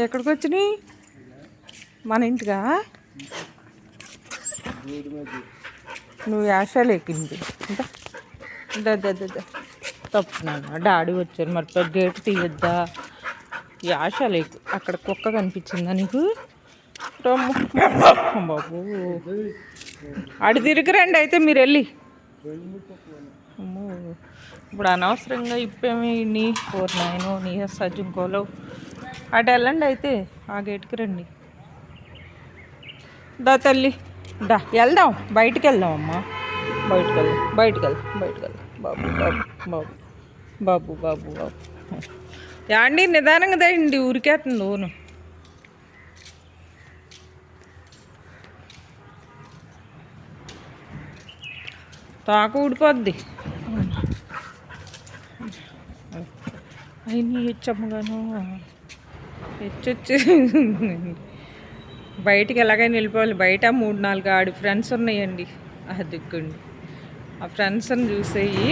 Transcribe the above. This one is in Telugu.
ఎక్కడికి వచ్చినాయి? మన ఇంటిగా? నువ్వు యాషాలు ఎక్కింది తప్పున్నాను. డాడీ వచ్చారు మరి గేట్ తీయద్దా? యాషాలు ఎక్కు. అక్కడ కుక్క కనిపించిందా నీకు? బాబు అడి తిరిగిరండి అయితే మీరు వెళ్ళి. ఇప్పుడు అనవసరంగా ఇప్పేమి నీ 49 నీ సజ్జుకోలో అటు వెళ్ళండి అయితే. ఆ గేటుకి రండి. దా తల్లి దా వెళ్దాం. బయటికి వెళ్దాం అమ్మా. బయటికి వెళ్దాం బాబు బాబు బాబు బాబు బాబు యాండి నిదానంగా దండి. ఊరికేస్తుంది లోను. తాకు ఊడిపోద్ది. అయ్యి హెచ్చమ్మగాను హెచ్చొచ్చి బయటికి ఎలాగైనా వెళ్ళిపోవాలి. బయట 3-4 ఆడి ఫ్రెండ్స్ ఉన్నాయండి. ఆ దిక్కండి. ఆ ఫ్రెండ్స్ని చూసేయి.